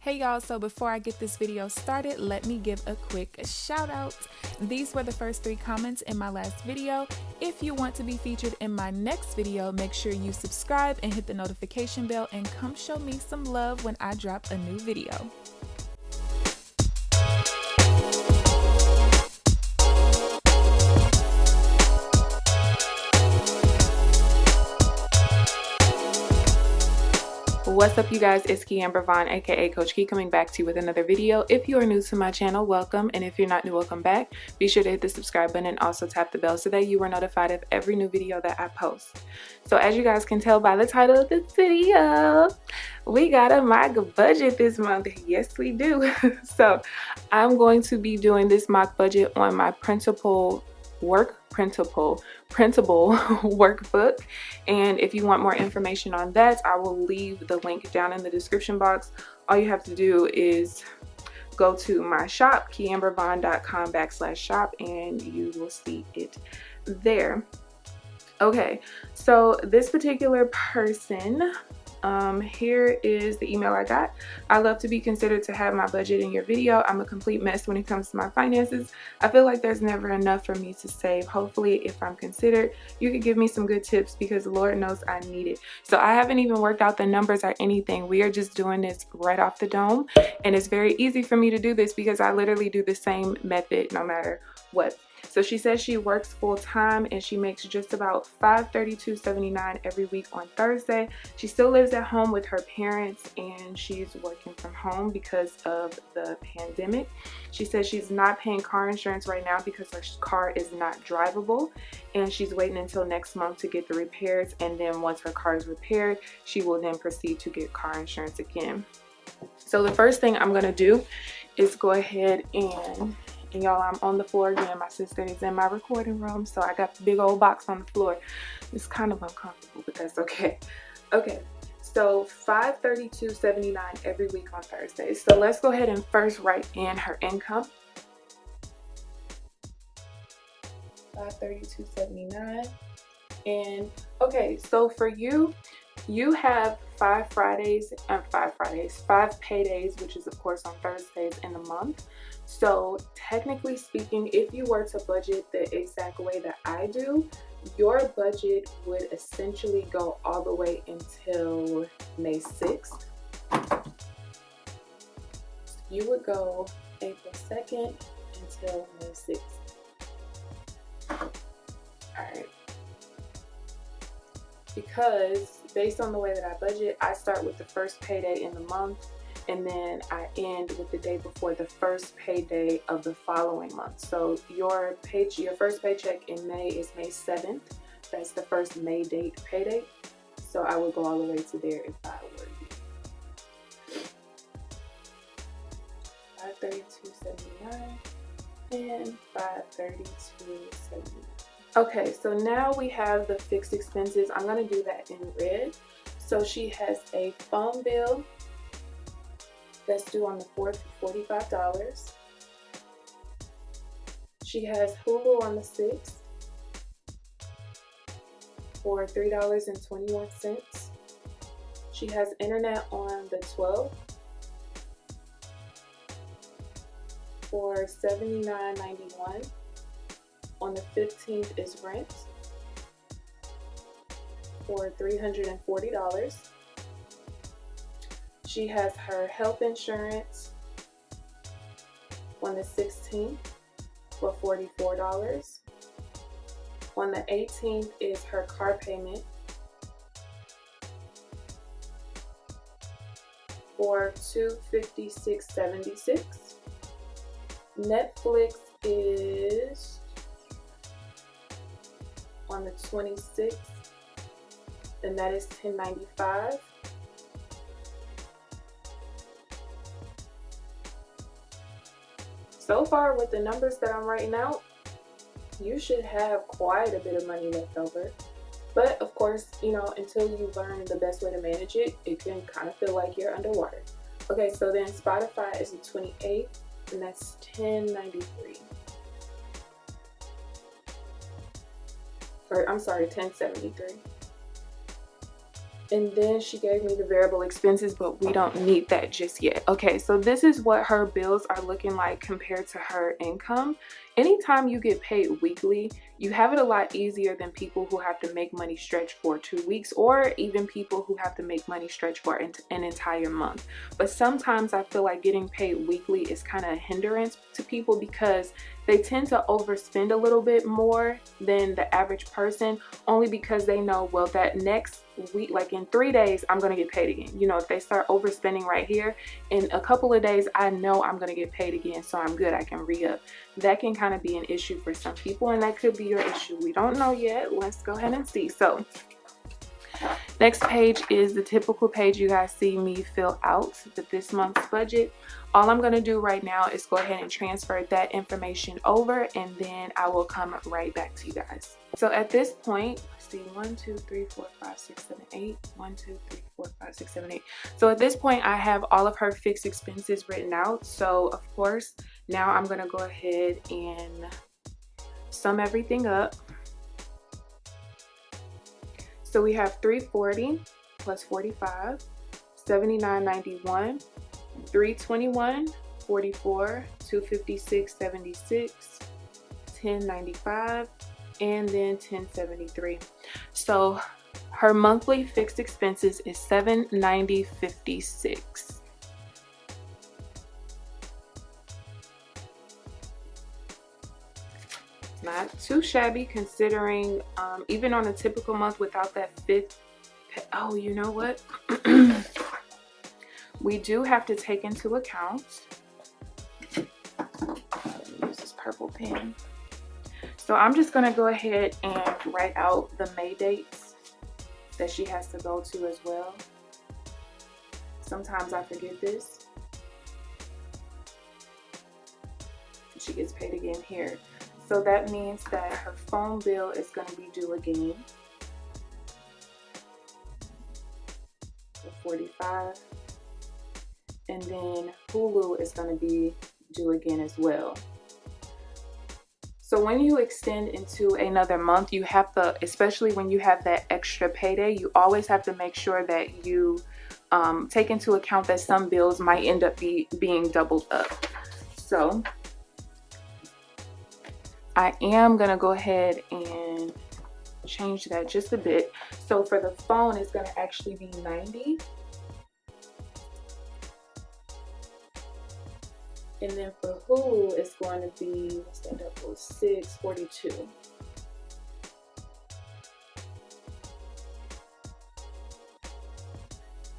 Hey y'all, so before I get this video started, let me give a quick shout out. These were the first 3 comments in my last video. If you want to be featured in my next video, make sure you subscribe and hit the notification bell and come show me some love when I drop a new video. What's up, you guys? It's KeAmber Vaughn, aka CoachKe, coming back to you with another video. If you are new to my channel, welcome, and if you're not new, welcome back. Be sure to hit the subscribe button and also tap the bell so that you are notified of every new video that I post. So as you guys can tell by the title of this video, we got a mock budget this month. Yes, we do. So I'm going to be doing this mock budget on my printable workbook, and if you want more information on that, I will leave the link down in the description box. All you have to do is go to my shop, KeAmberVaughn.com/shop, and you will see it there. Okay, so this particular person, here is the email I got. I love to be considered to have my budget in your video. I'm a complete mess when it comes to my finances. I feel like there's never enough for me to save. Hopefully, if I'm considered, you could give me some good tips because Lord knows I need it. So I haven't even worked out the numbers or anything. We are just doing this right off the dome, and it's very easy for me to do this because I literally do the same method no matter what. So she says she works full-time and she makes just about $532.79 every week on Thursday. She still lives at home with her parents and she's working from home because of the pandemic. She says she's not paying car insurance right now because her car is not drivable, and she's waiting until next month to get the repairs, and then once her car is repaired, she will then proceed to get car insurance again. So the first thing I'm going to do is go ahead and y'all, I'm on the floor again. My sister is in my recording room, so I got the big old box on the floor. It's kind of uncomfortable, but that's okay. Okay, so $532.79 every week on Thursdays. So let's go ahead and first write in her income. $532.79. And okay, so for you, you have 5 paydays, which is of course on Thursdays in the month. So technically speaking, if you were to budget the exact way that I do, your budget would essentially go all the way until May 6th. You would go April 2nd until May 6th. All right. Because based on the way that I budget, I start with the first payday in the month, and then I end with the day before the first payday of the following month. So your first paycheck in May is May 7th. That's the first May date payday. So I would go all the way to there if I were you. $532.79 and $532.79. Okay, so now we have the fixed expenses. I'm going to do that in red. So she has a phone bill that's due on the 4th for $45. She has Hulu on the 6th for $3.21. She has internet on the 12th for $79.91. On the 15th is rent for $340. She has her health insurance on the 16th for $44. On the 18th is her car payment for $256.76. Netflix is on the 26th, and that is $10.95. So far with the numbers that I'm writing out, you should have quite a bit of money left over. But of course, you know, until you learn the best way to manage it, it can kind of feel like you're underwater. Okay, so then Spotify is the 28th, and that's $10.93. Or I'm sorry, $10.73. And then she gave me the variable expenses, but we don't need that just yet. Okay, so this is what her bills are looking like compared to her income. Anytime you get paid weekly, you have it a lot easier than people who have to make money stretch for 2 weeks, or even people who have to make money stretch for an entire month. But sometimes I feel like getting paid weekly is kind of a hindrance to people because they tend to overspend a little bit more than the average person, only because they know, well, that next week, like in 3 days, I'm gonna get paid again. You know, if they start overspending right here, in a couple of days, I know I'm gonna get paid again, so I'm good, I can re-up. That can kind of be an issue for some people, and that could be your issue. We don't know yet. Let's go ahead and see. So next page is the typical page you guys see me fill out with this month's budget. All I'm going to do right now is go ahead and transfer that information over, and then I will come right back to you guys. So at this point, let's see, 1 2 3 4 5 6 7 8 1 2 3 4 5 6 7 8. So at this point I have all of her fixed expenses written out. So of course now I'm going to go ahead and sum everything up. So we have 340 plus 45, 79.91, 321, 44, 256, 76, 10.95, and then 10.73. So her monthly fixed expenses is $790.56. Not too shabby considering even on a typical month without that fifth. Oh, you know what? We do have to take into account, use this purple pen. So I'm just gonna go ahead and write out the May dates that she has to go to as well. Sometimes I forget this. She gets paid again here. So that means that her phone bill is going to be due again for 45, and then Hulu is going to be due again as well. So when you extend into another month, you have to, especially when you have that extra payday, you always have to make sure that you take into account that some bills might end up being doubled up. So I am gonna go ahead and change that just a bit. So for the phone, it's gonna actually be 90. And then for Hulu, it's going to be, what's that, 642.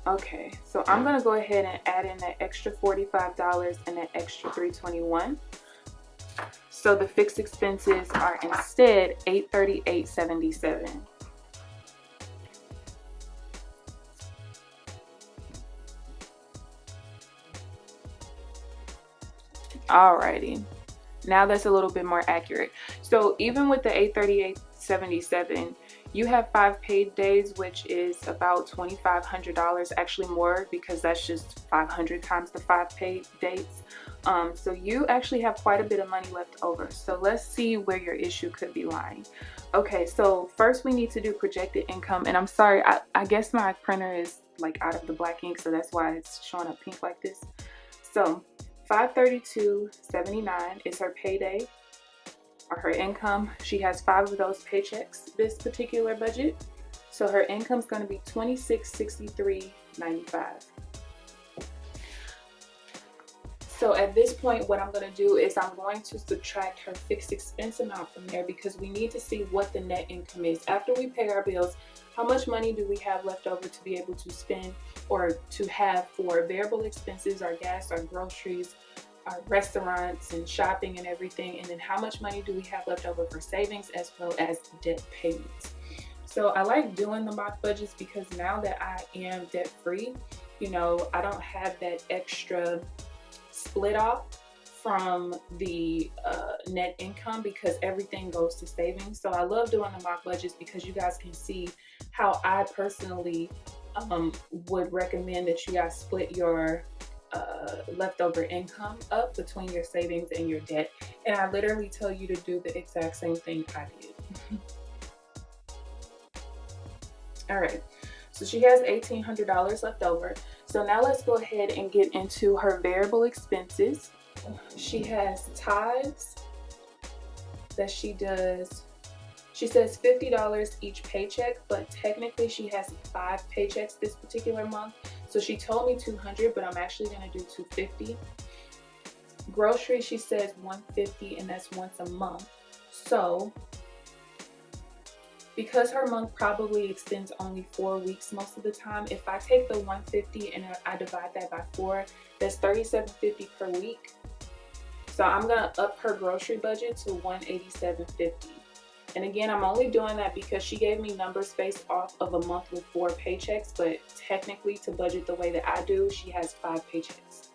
Okay, so I'm gonna go ahead and add in that extra $45 and that extra $321. So the fixed expenses are instead $838.77. Alrighty, now that's a little bit more accurate. So even with the $838.77, you have 5 paid days, which is about $2,500, actually more, because that's just 500 times the 5 paid dates. So you actually have quite a bit of money left over. So let's see where your issue could be lying. Okay, so first we need to do projected income, and I'm sorry, I guess my printer is like out of the black ink, so that's why it's showing up pink like this. So $532.79 is her payday or her income. She has 5 of those paychecks this particular budget, so her income is going to be $2663.95. So at this point, what I'm going to do is I'm going to subtract her fixed expense amount from there, because we need to see what the net income is. After we pay our bills, how much money do we have left over to be able to spend or to have for variable expenses, our gas, our groceries, our restaurants and shopping and everything, and then how much money do we have left over for savings as well as debt payments. So I like doing the mock budgets because now that I am debt free, you know, I don't have that extra split off from the net income, because everything goes to savings. So I love doing the mock budgets because you guys can see how I personally would recommend that you guys split your leftover income up between your savings and your debt. And I literally tell you to do the exact same thing I did. All right, So she has $1,800 left over. So now let's go ahead and get into her variable expenses. She has tithes that she does. She says $50 each paycheck, but technically she has 5 paychecks this particular month. So she told me $200, but I'm actually gonna do $250. Groceries, she says $150, and that's once a month. So because her month probably extends only 4 weeks most of the time, if I take the $150 and I divide that by 4, that's $37.50 per week. So I'm gonna up her grocery budget to $187.50. And again, I'm only doing that because she gave me numbers based off of a month with 4 paychecks, but technically to budget the way that I do, she has 5 paychecks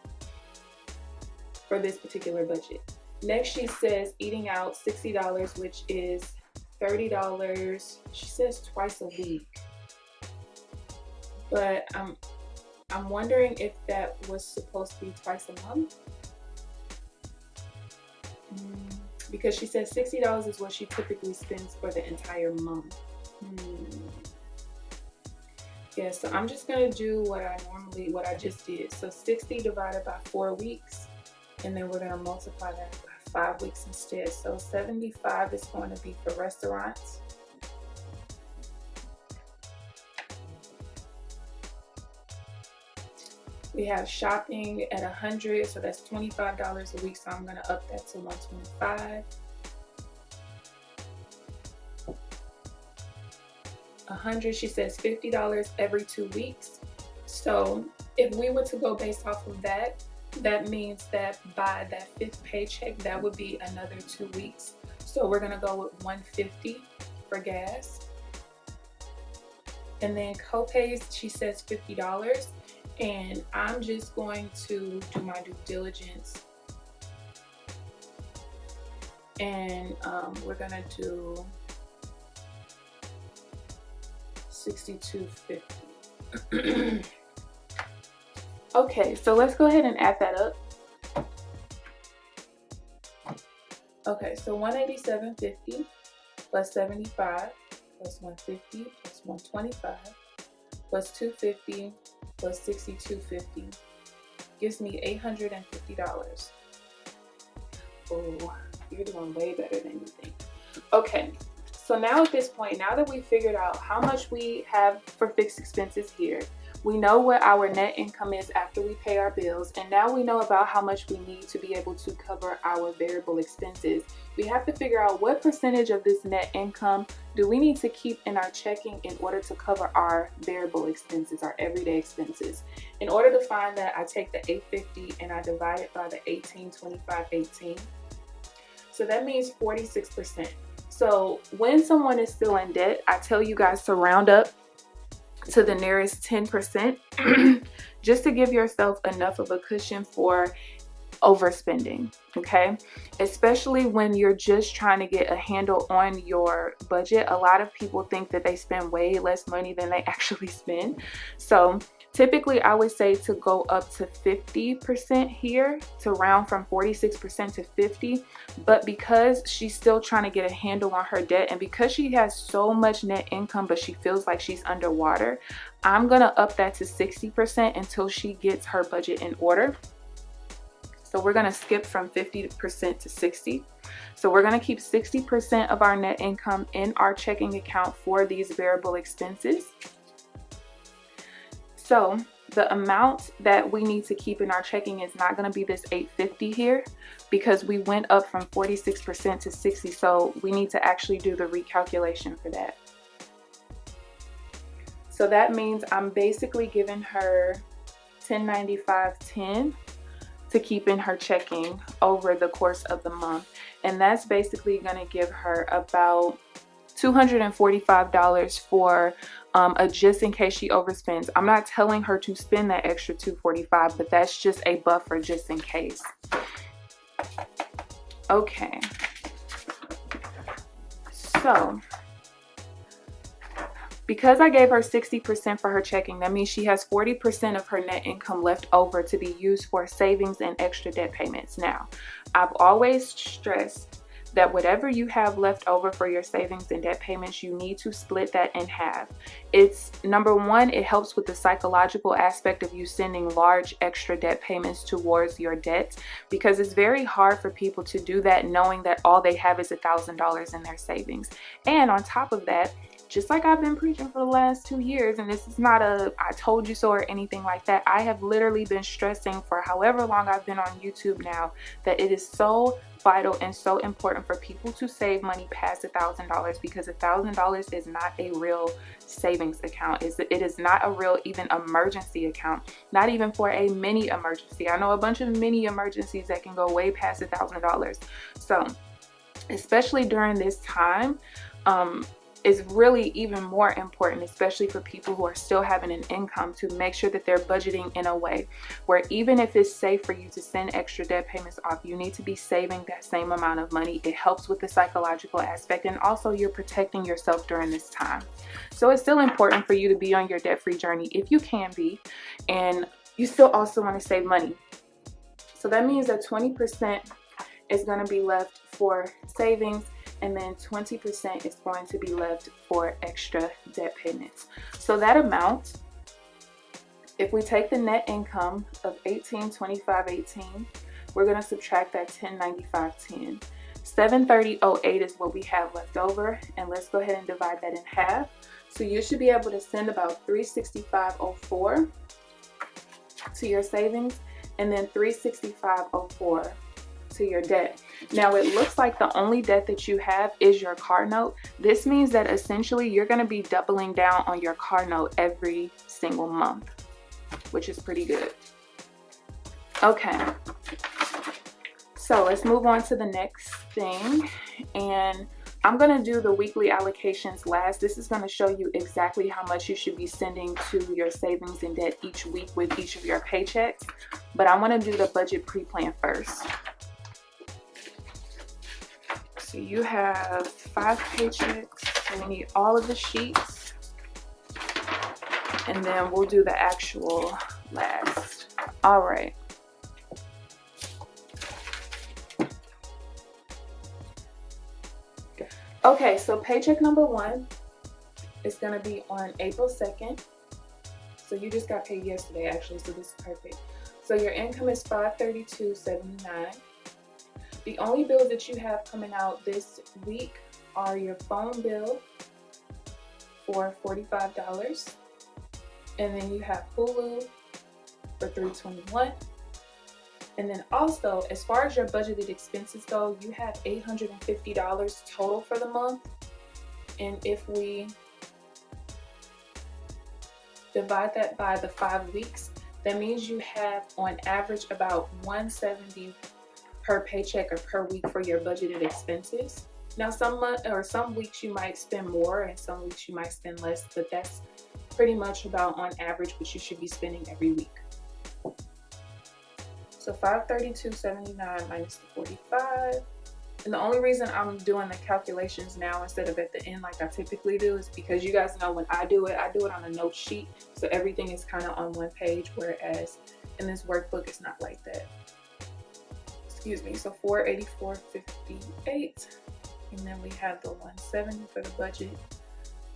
for this particular budget. Next, she says eating out $60, which is $30. She says twice a week, but I'm wondering if that was supposed to be twice a month, because she says $60 is what she typically spends for the entire month. Yeah, so I'm just gonna do what I just did. So 60 divided by 4 weeks, and then we're gonna multiply that by 5 weeks instead. So 75 is going to be for restaurants. We have shopping at 100, so that's $25 a week. So I'm gonna up that to 125. 100, she says $50 every 2 weeks. So if we were to go based off of that, that means that by that 5th paycheck, that would be another 2 weeks. So we're gonna go with $150 for gas. And then co-pays, she says $50. And I'm just going to do my due diligence. And we're gonna do $62.50. Okay, so let's go ahead and add that up. Okay, so $187.50 plus 75 plus 150 plus 125 plus 250 plus 62.50 gives me $850. Oh, you're doing way better than you think. Okay, so now at this point, now that we figured out how much we have for fixed expenses here, we know what our net income is after we pay our bills, and now we know about how much we need to be able to cover our variable expenses. We have to figure out what percentage of this net income do we need to keep in our checking in order to cover our variable expenses, our everyday expenses. In order to find that, I take the $850 and I divide it by the 18, 25, 18. So that means 46%. So when someone is still in debt, I tell you guys to round up to the nearest 10% just to give yourself enough of a cushion for overspending, okay? Especially when you're just trying to get a handle on your budget. A lot of people think that they spend way less money than they actually spend. So typically I would say to go up to 50% here, to round from 46% to 50. But because she's still trying to get a handle on her debt, and because she has so much net income but she feels like she's underwater, I'm gonna up that to 60% until she gets her budget in order. So we're gonna skip from 50% to 60. So we're gonna keep 60% of our net income in our checking account for these variable expenses. So the amount that we need to keep in our checking is not gonna be this $850 here, because we went up from 46% to 60. So we need to actually do the recalculation for that. So that means I'm basically giving her $1095.10 to keep in her checking over the course of the month. And that's basically going to give her about $245 for a just in case she overspends. I'm not telling her to spend that extra $245, but that's just a buffer just in case. Okay. So because I gave her 60% for her checking, that means she has 40% of her net income left over to be used for savings and extra debt payments. Now, I've always stressed that whatever you have left over for your savings and debt payments, you need to split that in half. It's number one, it helps with the psychological aspect of you sending large extra debt payments towards your debt, because it's very hard for people to do that knowing that all they have is $1,000 in their savings. And on top of that, just like I've been preaching for the last 2 years, and this is not a I told you so or anything like that, I have literally been stressing for however long I've been on YouTube now that it is so vital and so important for people to save money past $1,000, because $1,000 is not a real savings account. It is not a real even emergency account, not even for a mini emergency. I know a bunch of mini emergencies that can go way past $1,000. So especially during this time, is really even more important, especially for people who are still having an income, to make sure that they're budgeting in a way where even if it's safe for you to send extra debt payments off, you need to be saving that same amount of money. It helps with the psychological aspect, and also you're protecting yourself during this time. So it's still important for you to be on your debt-free journey if you can be, and you still also want to save money. So that means that 20% is going to be left for savings, and then 20% is going to be left for extra debt payments. So that amount, if we take the net income of $18,2518, we're going to subtract that $1095.10. $730.08 is what we have left over, and let's go ahead and divide that in half. So you should be able to send about $365.04 to your savings, and then $365.04 to your debt. Now it looks like the only debt that you have is your car note. This means that essentially you're going to be doubling down on your car note every single month, which is pretty good. Okay, so let's move on to the next thing, and I'm going to do the weekly allocations last. This is going to show you exactly how much you should be sending to your savings and debt each week with each of your paychecks, but I want to do the budget pre-plan first. So you have 5 paychecks, and we need all of the sheets, and then we'll do the actual last. All right. Okay, so paycheck number 1 is going to be on April 2nd. So you just got paid yesterday, actually, so this is perfect. So your income is $532.79. The only bills that you have coming out this week are your phone bill for $45, and then you have Hulu for $321. And then also, as far as your budgeted expenses go, you have $850 total for the month. And if we divide that by the 5 weeks, that means you have on average about $170 per paycheck or per week for your budgeted expenses. Now some weeks you might spend more and some weeks you might spend less, but that's pretty much about on average what you should be spending every week. So $532.79 minus the 45. And the only reason I'm doing the calculations now instead of at the end like I typically do is because you guys know when I do it on a note sheet. So everything is kind of on one page, whereas in this workbook it's not like that. Excuse me, so $484.58, and then we have the $170 for the budget,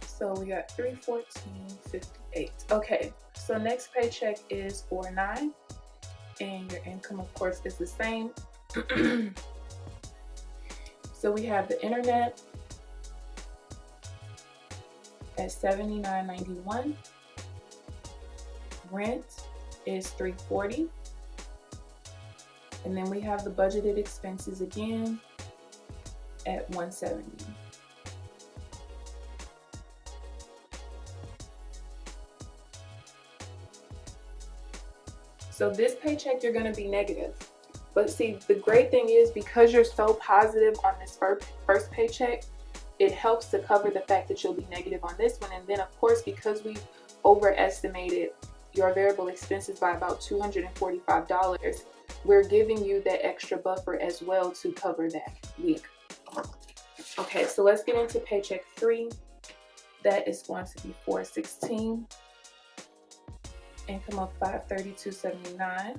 so we got $314.58. Okay, so next paycheck is $4.9, and your income of course is the same. So we have the internet at $79.91, rent is $340. And then we have the budgeted expenses again at $170. So this paycheck you're going to be negative. But see, the great thing is because you're so positive on this first paycheck, it helps to cover the fact that you'll be negative on this one. And then of course, because we overestimated your variable expenses by about $245, we're giving you that extra buffer as well to cover that week. Okay, so let's get into paycheck 3. That is going to be $416. Income of $532.79.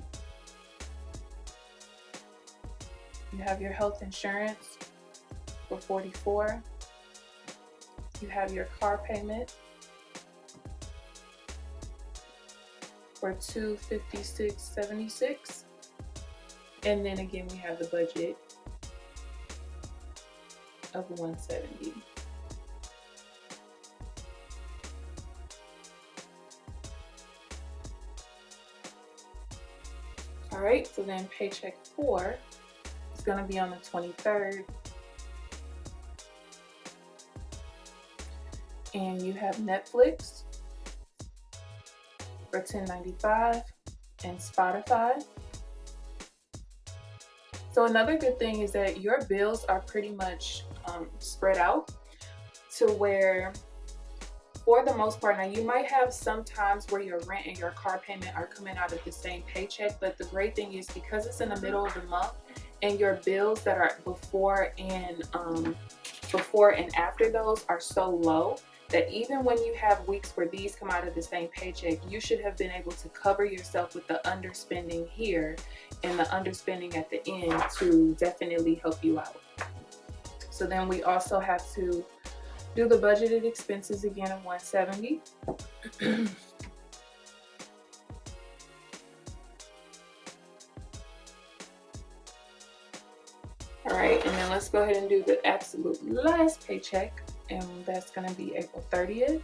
You have your health insurance for $44. You have your car payment for $256.76. And then again, we have the budget of $170. All right, so then paycheck 4 is going to be on the 23rd. And you have Netflix for $10.95 and Spotify. So another good thing is that your bills are pretty much spread out to where, for the most part, now you might have some times where your rent and your car payment are coming out of the same paycheck, but the great thing is because it's in the middle of the month and your bills that are before and after those are so low that even when you have weeks where these come out of the same paycheck, you should have been able to cover yourself with the underspending here and the underspending at the end to definitely help you out. So then we also have to do the budgeted expenses again of $170. All right, and then let's go ahead and do the absolute last paycheck, and that's going to be April 30th.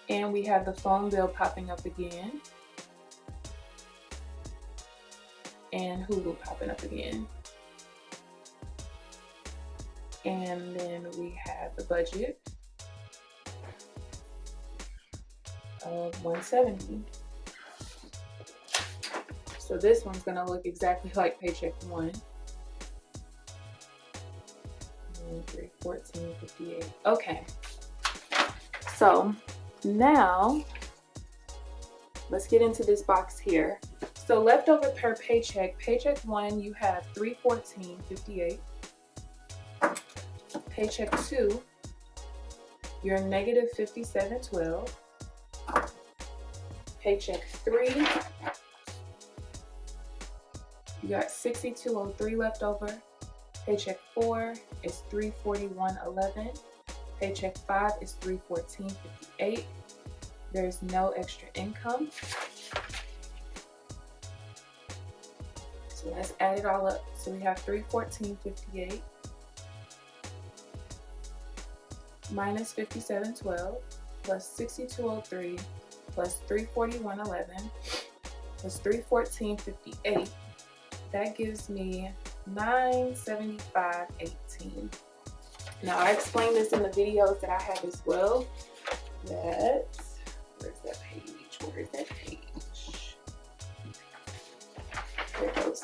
And we have the phone bill popping up again, and Hulu popping up again. And then we have the budget of $170. So this one's gonna look exactly like paycheck 1. 314.58. Okay. So now let's get into this box here. So leftover per paycheck, paycheck 1, you have $314.58. Paycheck 2, you're negative $57.12. Paycheck 3, you got $62.03 left over. Paycheck 4 is $341.11. Paycheck 5 is $314.58. There's no extra income. So let's add it all up. So we have $314.58 minus $57.12 plus $62.03 plus $341.11 plus $314.58. That gives me $975.18. Now I explained this in the videos that I have as well. Where's that page? Where is that page? There it goes.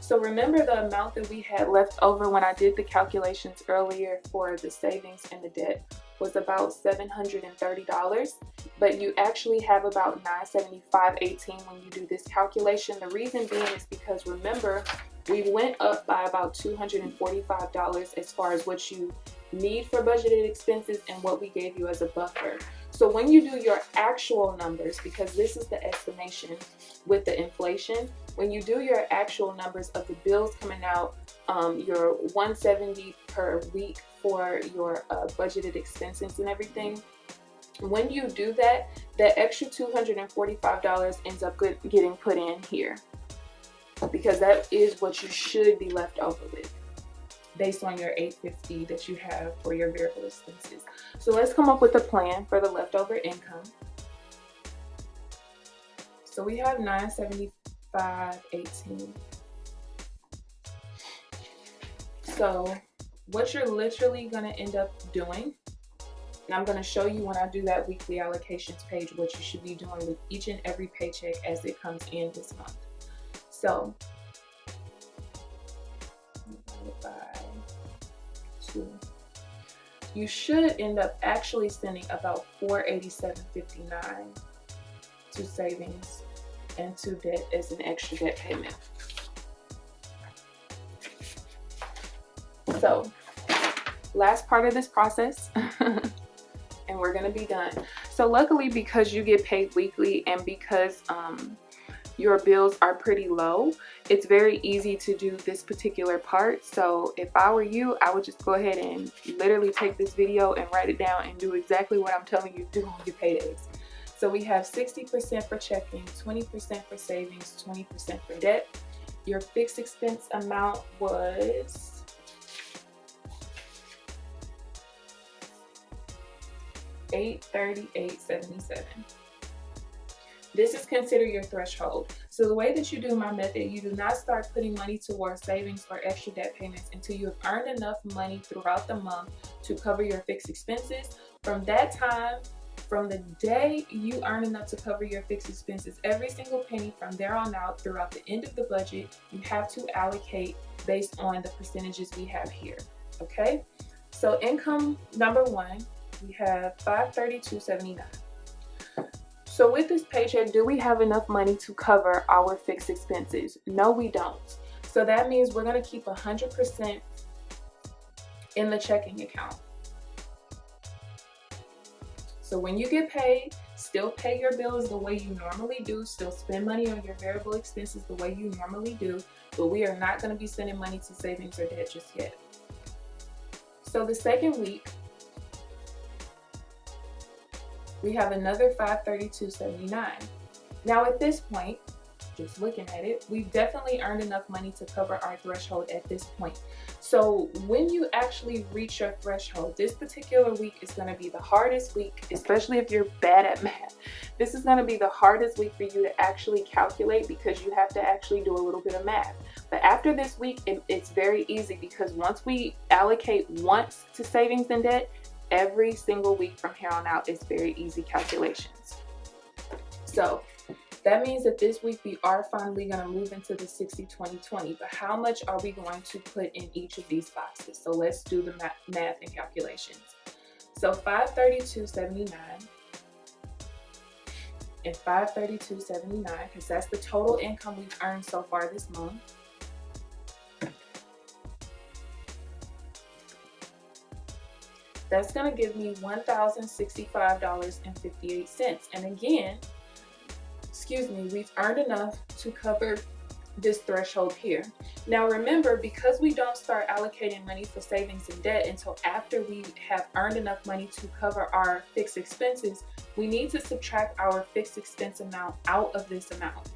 So remember the amount that we had left over when I did the calculations earlier for the savings and the debt was about $730, but you actually have about $975.18 when you do this calculation. The reason being is because remember, we went up by about $245 as far as what you need for budgeted expenses and what we gave you as a buffer. So when you do your actual numbers, because this is the estimation with the inflation, when you do your actual numbers of the bills coming out, your $170 per week for your budgeted expenses and everything, when you do that, the extra $245 ends up getting put in here, because that is what you should be left over with based on your $850 that you have for your variable expenses. So let's come up with a plan for the leftover income. So we have $975.18. So what you're literally going to end up doing, and I'm going to show you when I do that weekly allocations page what you should be doing with each and every paycheck as it comes in this month. So by 2, you should end up actually sending about $487.59 to savings and to debt as an extra debt payment. So last part of this process and we're gonna be done. So luckily, because you get paid weekly and because your bills are pretty low, it's very easy to do this particular part. So if I were you, I would just go ahead and literally take this video and write it down and do exactly what I'm telling you to do on your paydays. So we have 60% for checking, 20% for savings, 20% for debt. Your fixed expense amount was $838.77. This is considered your threshold. So the way that you do my method, you do not start putting money towards savings or extra debt payments until you have earned enough money throughout the month to cover your fixed expenses. From that time, from the day you earn enough to cover your fixed expenses, every single penny from there on out throughout the end of the budget, you have to allocate based on the percentages we have here, okay? So income number one, we have $532.79. So with this paycheck, do we have enough money to cover our fixed expenses? No, we don't. So that means we're gonna keep 100% in the checking account. So when you get paid, still pay your bills the way you normally do, still spend money on your variable expenses the way you normally do, but we are not gonna be sending money to savings or debt just yet. So the second week, we have another $532.79. Now at this point, just looking at it, we've definitely earned enough money to cover our threshold at this point. So when you actually reach your threshold, this particular week is going to be the hardest week, especially if you're bad at math. This is going to be the hardest week for you to actually calculate because you have to actually do a little bit of math. But after this week, it's very easy because once we allocate once to savings and debt, every single week from here on out is very easy calculations. So that means that this week we are finally going to move into the 60-20-20, but how much are we going to put in each of these boxes? So let's do the math and calculations. So $532.79 and $532.79, because that's the total income we've earned so far this month. That's going to give me $1,065.58. And again, we've earned enough to cover this threshold here. Now remember, because we don't start allocating money for savings and debt until after we have earned enough money to cover our fixed expenses, we need to subtract our fixed expense amount out of this amount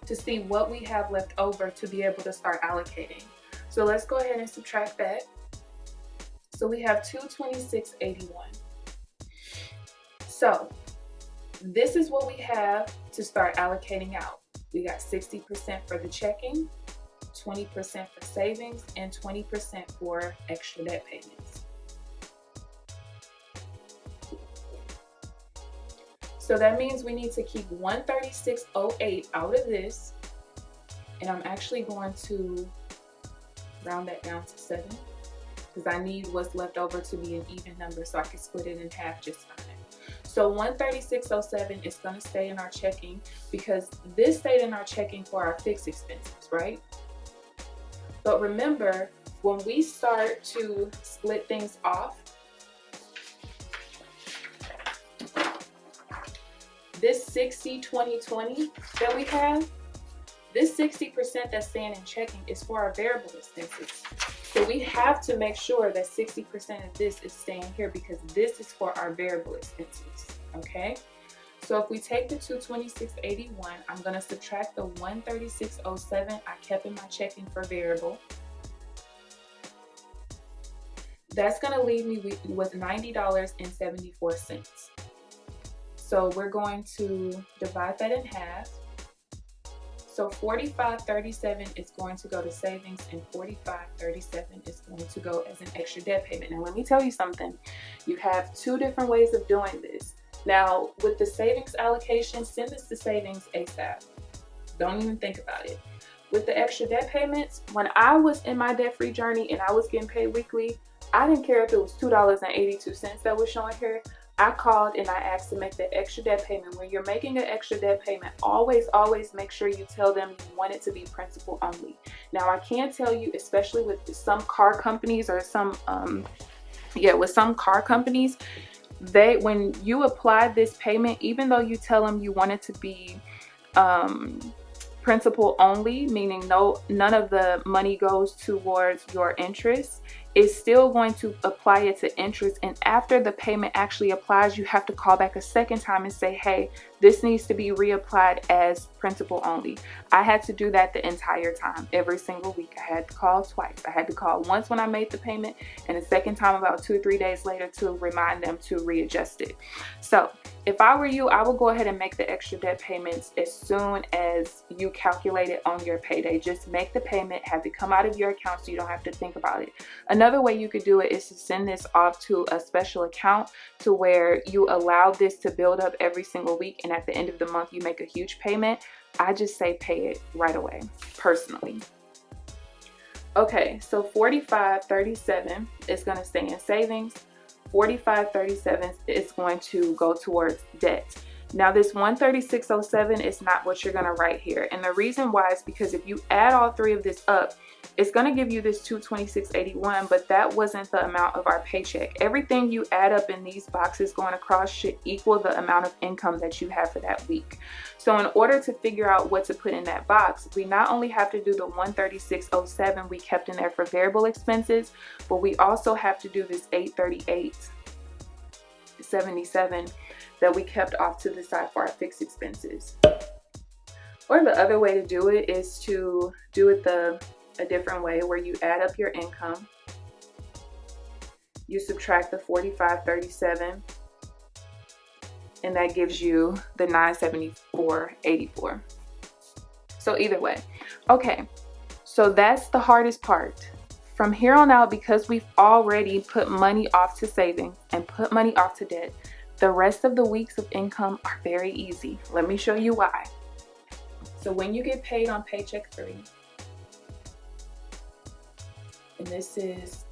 to see what we have left over to be able to start allocating. So let's go ahead and subtract that. So we have $226.81. So this is what we have to start allocating out. We got 60% for the checking, 20% for savings, and 20% for extra debt payments. So that means we need to keep $136.08 out of this. And I'm actually going to round that down to 7. Because I need what's left over to be an even number so I can split it in half just fine. So $136.07 is going to stay in our checking because this stayed in our checking for our fixed expenses, right? But remember, when we start to split things off, this 60-20-20 that we have, this 60% that's staying in checking is for our variable expenses. So we have to make sure that 60% of this is staying here because this is for our variable expenses, okay? So if we take the $226.81, I'm going to subtract the $136.07 I kept in my checking for variable. That's going to leave me with $90.74. So we're going to divide that in half. So $45.37 is going to go to savings and $45.37 is going to go as an extra debt payment. Now let me tell you something. You have two different ways of doing this. Now with the savings allocation, send this to savings ASAP. Don't even think about it. With the extra debt payments, when I was in my debt-free journey and I was getting paid weekly, I didn't care if it was $2.82 that was showing here. I called and I asked to make the extra debt payment. When you're making an extra debt payment, always make sure you tell them you want it to be principal only. Now I can tell you, especially with some car companies or some car companies, when you apply this payment, even though you tell them you want it to be principal only, meaning none of the money goes towards your interest, is still going to apply it to interest. And after the payment actually applies, you have to call back a second time and say, hey, this needs to be reapplied as principal only. I had to do that the entire time. Every single week I had to call twice. I had to call once when I made the payment, and a second time about 2 or 3 days later to remind them to readjust it. So if I were you, I would go ahead and make the extra debt payments as soon as you calculate it on your payday. Just make the payment, have it come out of your account so you don't have to think about it. Another way you could do it is to send this off to a special account to where you allow this to build up every single week, and at the end of the month you make a huge payment. I just say pay it right away, personally. Okay, so $45.37 is going to stay in savings. $45.37 is going to go towards debt. Now this $136.07 is not what you're going to write here, and the reason why is because if you add all three of this up, it's going to give you this $226.81, but that wasn't the amount of our paycheck. Everything you add up in these boxes going across should equal the amount of income that you have for that week. So in order to figure out what to put in that box, we not only have to do the $136.07 we kept in there for variable expenses, but we also have to do this $838.77 that we kept off to the side for our fixed expenses. Or the other way to do it is to do it a different way, where you add up your income, you subtract the $45.37, and that gives you the $974.84. So either way. Okay, so that's the hardest part. From here on out, because we've already put money off to savings and put money off to debt, the rest of the weeks of income are very easy. Let me show you why. So when you get paid on paycheck 3, and this is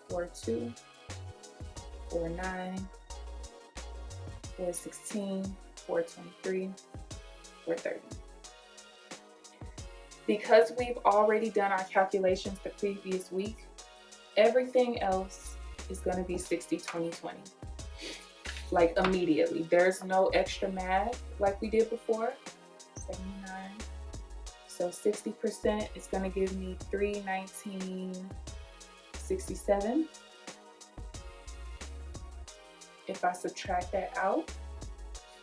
4/2, 4/9, 4/16, 4/23, 4/30. Because we've already done our calculations the previous week, everything else is going to be 60/20/20. Like immediately. There's no extra math like we did before. 79. So 60% is going to give me $319.67. If I subtract that out,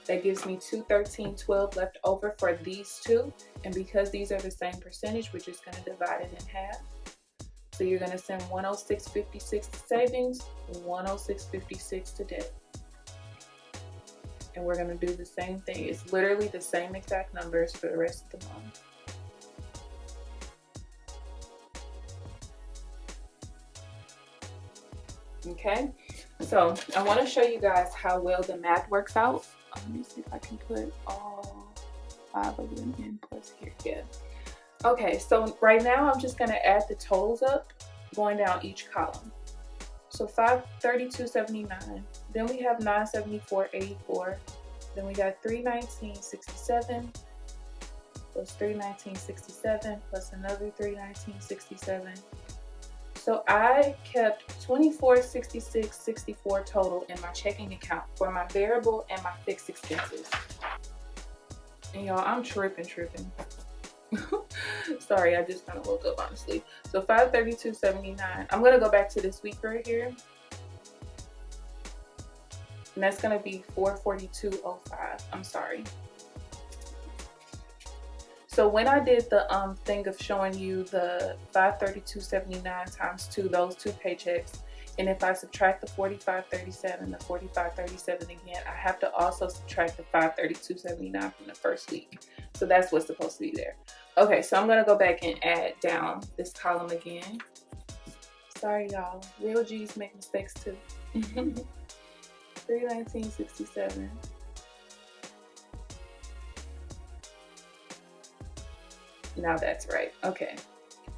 that gives me $213.12 left over for these two. And because these are the same percentage, we're just going to divide it in half. So you're going to send $106.56 to savings, $106.56 to debt. And we're going to do the same thing. It's literally the same exact numbers for the rest of the month. Okay, so I want to show you guys how well the math works out. Let me see if I can put all 5 of them in plus here. Yeah. Okay, so right now I'm just going to add the totals up, going down each column. So $532.79, then we have $974.84, then we got $319.67 plus $319.67 plus another $319.67. So I kept $24.66.64 total in my checking account for my variable and my fixed expenses. And y'all, I'm tripping. Sorry, I just kind of woke up, honestly. So $532.79. I'm gonna go back to this week right here, and that's gonna be $442.05. I'm sorry. So when I did the thing of showing you the $532.79 times 2, those two paychecks, and if I subtract the $45.37, the $45.37 again, I have to also subtract the $532.79 from the first week. So that's what's supposed to be there. Okay, so I'm gonna go back and add down this column again. Sorry, y'all. Real G's make mistakes too. $319.67. Now that's right. Okay,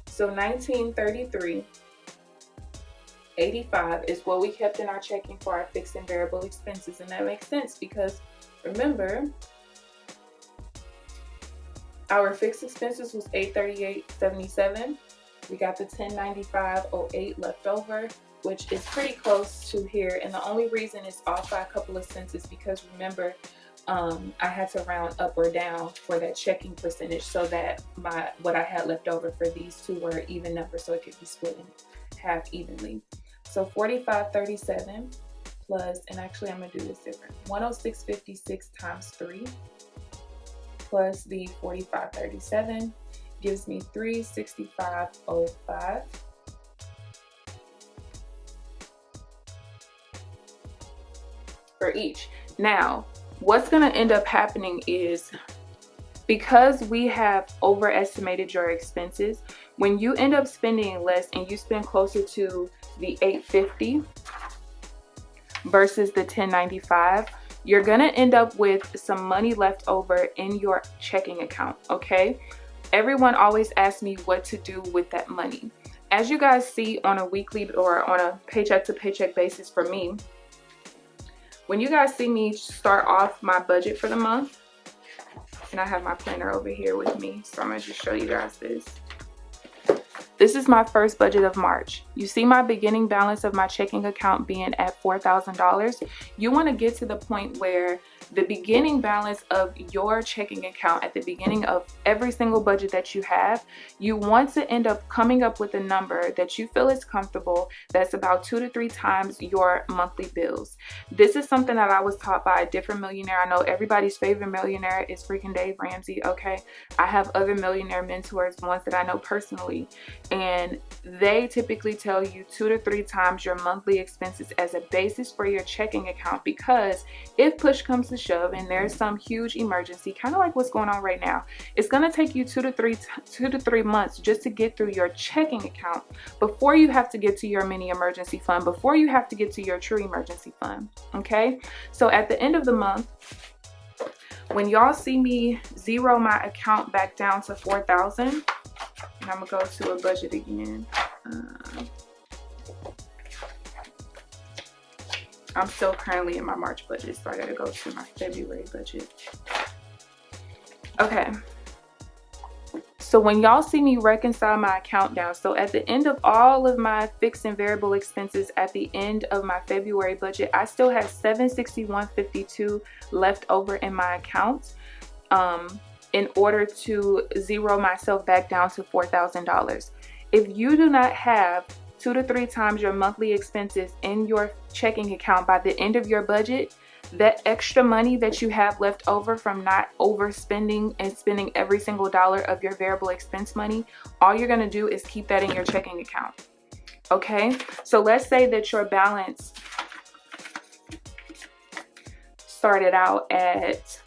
so $1933.85 is what we kept in our checking for our fixed and variable expenses, and that makes sense because remember, our fixed expenses was $838.77. We got the $1095.08 left over, which is pretty close to here, and the only reason it's off by a couple of cents is because remember, I had to round up or down for that checking percentage so that what I had left over for these two were even numbers, so it could be split in half evenly. So 45.37 plus, and actually I'm gonna do this different, 106.56 times 3 plus the 45.37 gives me 365.05. For each. Now, what's going to end up happening is, because we have overestimated your expenses, when you end up spending less and you spend closer to the $850 versus the $1095, you're going to end up with some money left over in your checking account, okay? Everyone always asks me what to do with that money. As you guys see on a weekly or on a paycheck to paycheck basis for me, when you guys see me start off my budget for the month, and I have my planner over here with me, so I'm gonna just show you guys this. This is my first budget of March. You see my beginning balance of my checking account being at $4,000. You want to get to the point where the beginning balance of your checking account at the beginning of every single budget that you have, you want to end up coming up with a number that you feel is comfortable, that's about 2 to 3 times your monthly bills. This is something that I was taught by a different millionaire. I know everybody's favorite millionaire is freaking Dave Ramsey, okay? I have other millionaire mentors, ones that I know personally, and they typically tell you 2 to 3 times your monthly expenses as a basis for your checking account, because if push comes to shove and there's some huge emergency, kind of like what's going on right now, it's going to take you 2 to 3 months just to get through your checking account before you have to get to your mini emergency fund, before you have to get to your true emergency fund, okay? So at the end of the month, when y'all see me zero my account back down to 4,000, and I'm gonna go to a budget again. I'm still currently in my March budget, so I gotta go to my February budget. Okay. So when y'all see me reconcile my account down, so at the end of all of my fixed and variable expenses at the end of my February budget, I still have $761.52 left over in my account in order to zero myself back down to $4,000. If you do not have 2 to 3 times your monthly expenses in your checking account by the end of your budget, that extra money that you have left over from not overspending and spending every single dollar of your variable expense money, all you're going to do is keep that in your checking account. Okay, so let's say that your balance started out at,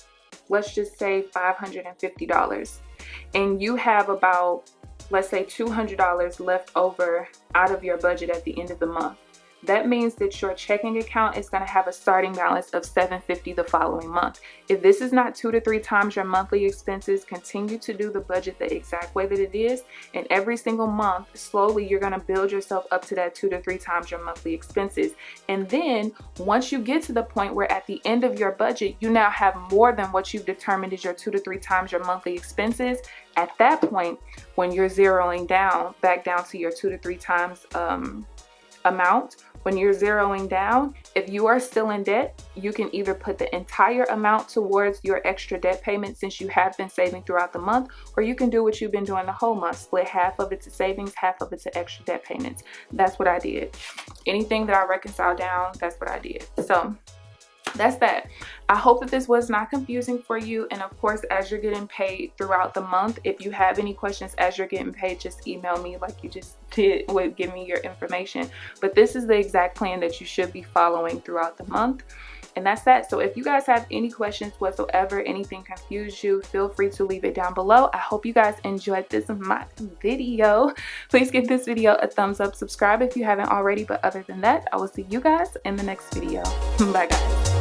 let's just say $550, and you have about, let's say $200 left over out of your budget at the end of the month. That means that your checking account is going to have a starting balance of $750 the following month. If this is not 2 to 3 times your monthly expenses, continue to do the budget the exact way that it is, and every single month, slowly, you're going to build yourself up to that 2 to 3 times your monthly expenses. And then once you get to the point where at the end of your budget, you now have more than what you've determined is your 2 to 3 times your monthly expenses, at that point, when you're zeroing down back down to your 2 to 3 times amount, when you're zeroing down, if you are still in debt, you can either put the entire amount towards your extra debt payment since you have been saving throughout the month, or you can do what you've been doing the whole month, split half of it to savings, half of it to extra debt payments. That's what I did. Anything that I reconciled down, that's what I did. So that's that. I hope that this was not confusing for you, and of course, as you're getting paid throughout the month, if you have any questions as you're getting paid, just email me like you just did with give me your information. But this is the exact plan that you should be following throughout the month, and that's that. So if you guys have any questions whatsoever, anything confused you, feel free to leave it down below. I hope you guys enjoyed this my video. Please give this video a thumbs up, subscribe if you haven't already, but other than that, I will see you guys in the next video. Bye guys.